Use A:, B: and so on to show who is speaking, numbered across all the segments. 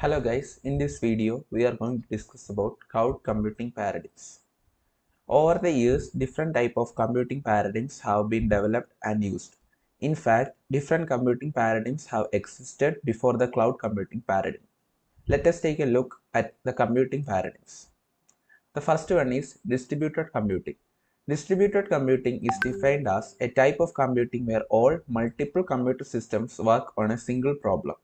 A: Hello guys, in this video we are going to discuss about cloud computing paradigms. Over the years, different type of computing paradigms have been developed and used. In fact, different computing paradigms have existed before the cloud computing paradigm. Let us take a look at the computing paradigms. The first one is distributed computing. Distributed computing is defined as a type of computing where all multiple computer systems work on a single problem.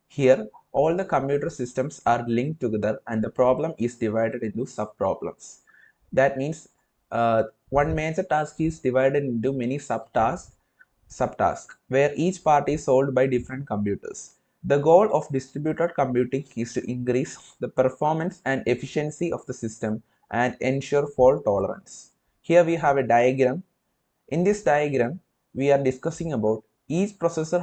A: Here, all the computer systems are linked together and the problem is divided into subproblems. That means one major task is divided into many subtasks where each part is solved by different computers. The goal of distributed computing is to increase the performance and efficiency of the system and ensure fault tolerance. Here we have a diagram. In this diagram, we are discussing about each processor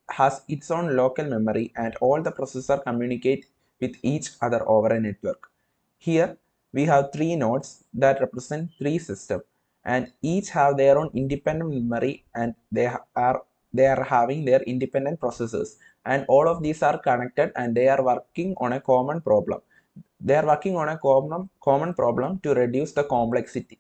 A: has its own local memory and all the processors communicate with each other over a network. Here we have three nodes that represent three systems and each have their own independent memory and they are having their independent processors, and all of these are connected and they are working on a common problem. They are working on a common problem to reduce the complexity.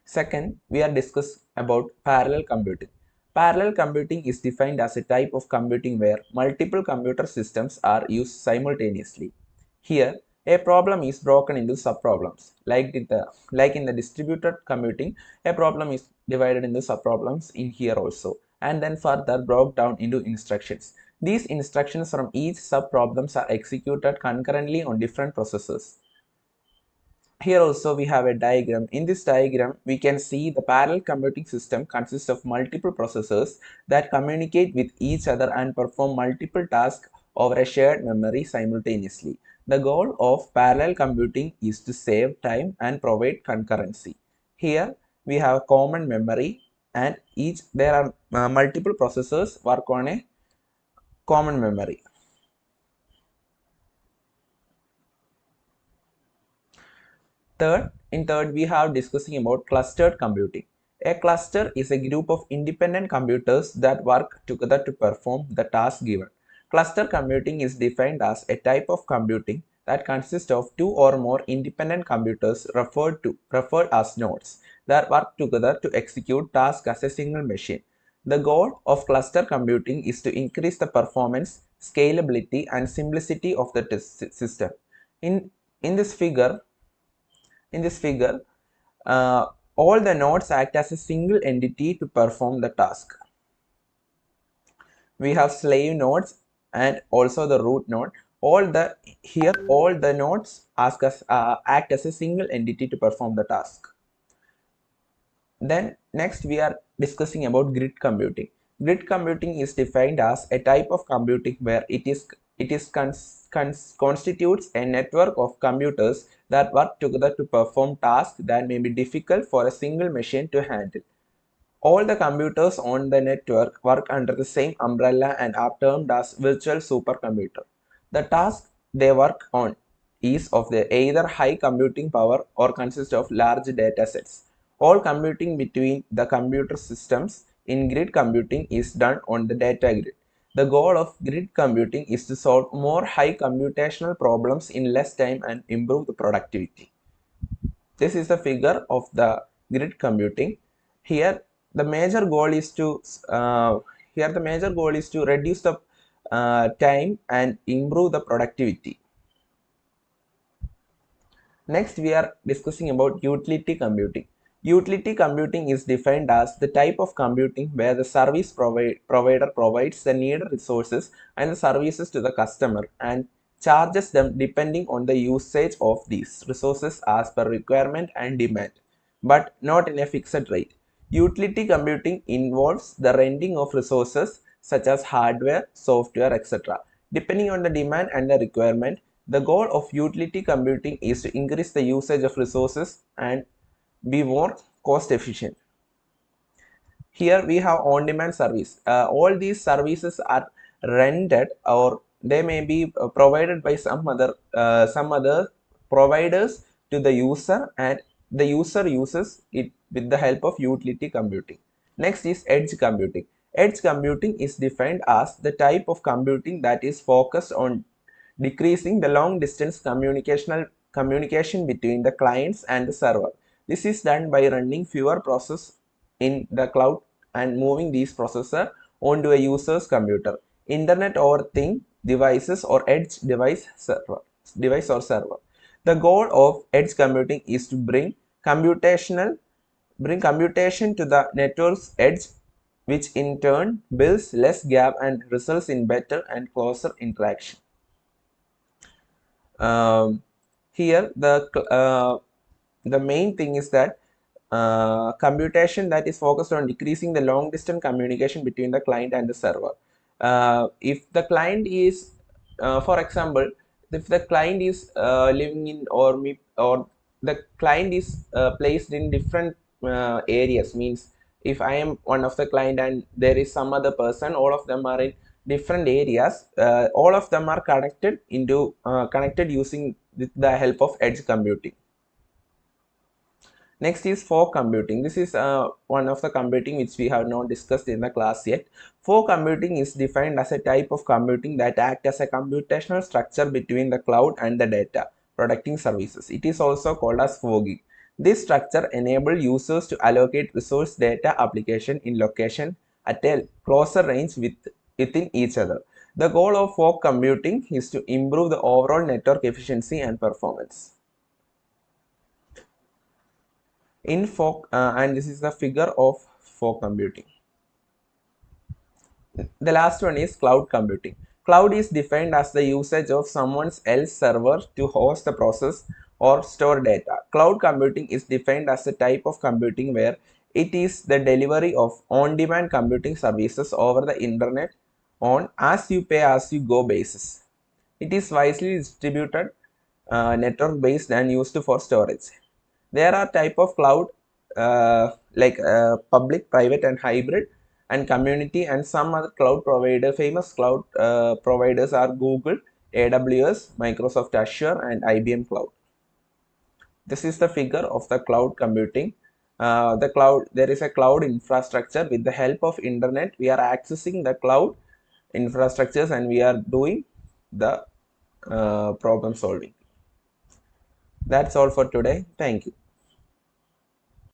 A: Second, we are discussing about parallel computing. Parallel computing is defined as a type of computing where multiple computer systems are used simultaneously. Here, a problem is broken into subproblems. Like in the distributed computing, a problem is divided into subproblems in here also, and then further broke down into instructions. These instructions from each subproblems are executed concurrently on different processors. Here also we have a diagram. In this diagram, we can see the parallel computing system consists of multiple processors that communicate with each other and perform multiple tasks over a shared memory simultaneously. The goal of parallel computing is to save time and provide concurrency. Here we have a common memory and there are multiple processors work on a common memory. In third, we have discussing about clustered computing. A cluster is a group of independent computers that work together to perform the task given. Cluster computing is defined as a type of computing that consists of two or more independent computers referred as nodes that work together to execute tasks as a single machine. The goal of cluster computing is to increase the performance, scalability, and simplicity of the system. In, in this figure, in this figure, all the nodes act as a single entity to perform the task. We have slave nodes and also the root node. All the nodes act as a single entity to perform the task. Then next we are discussing about grid computing. Grid computing is defined as a type of computing where constitutes a network of computers that work together to perform tasks that may be difficult for a single machine to handle. All the computers on the network work under the same umbrella and are termed as virtual supercomputer. The task they work on is of either high computing power or consists of large data sets. All computing between the computer systems in grid computing is done on the data grid. The goal of grid computing is to solve more high computational problems in less time and improve the productivity. This is the figure of the grid computing. Here the major goal is to reduce the time and improve the productivity. Next we are discussing about utility computing. Utility computing is defined as the type of computing where the service provider provides the needed resources and the services to the customer and charges them depending on the usage of these resources as per requirement and demand, but not in a fixed rate. Utility computing involves the renting of resources such as hardware, software, etc. Depending on the demand and the requirement, the goal of utility computing is to increase the usage of resources and be more cost efficient. Here we have on-demand service. All these services are rented or they may be provided by some other providers to the user, and the user uses it with the help of utility computing. Next is edge computing. Edge computing is defined as the type of computing that is focused on decreasing the long distance communication between the clients and the server. This is done by running fewer processes in the cloud and moving these processors onto a user's computer, internet or thing devices or edge device or server. The goal of edge computing is to bring computation to the network's edge, which in turn builds less gap and results in better and closer interaction. Um, Here, the main thing is that computation that is focused on decreasing the long distance communication between the client and the server. If the client is, for example, if the client is living in or the client is placed in different areas, means if I am one of the client and there is some other person, all of them are in different areas, all of them are connected using with the help of edge computing. Next is fog computing. This is one of the computing which we have not discussed in the class yet. Fog computing is defined as a type of computing that acts as a computational structure between the cloud and the data protecting services. It is also called as fogging. This structure enables users to allocate resource data application in location at a closer range within each other. The goal of fog computing is to improve the overall network efficiency and performance. In fog, and this is the figure of fog computing. The last one is cloud computing. Cloud is defined as the usage of someone else's server to host the process or store data. Cloud computing is defined as a type of computing where it is the delivery of on-demand computing services over the internet on as you pay as you go basis. It is widely distributed, network based and used for storage. There are type of cloud like public, private and hybrid and community, and some other cloud provider. Famous cloud providers are Google, AWS, Microsoft Azure and IBM Cloud. This is the figure of the cloud computing. There is a cloud infrastructure. With the help of internet, we are accessing the cloud infrastructures and we are doing the problem solving. That's all for today. Thank you.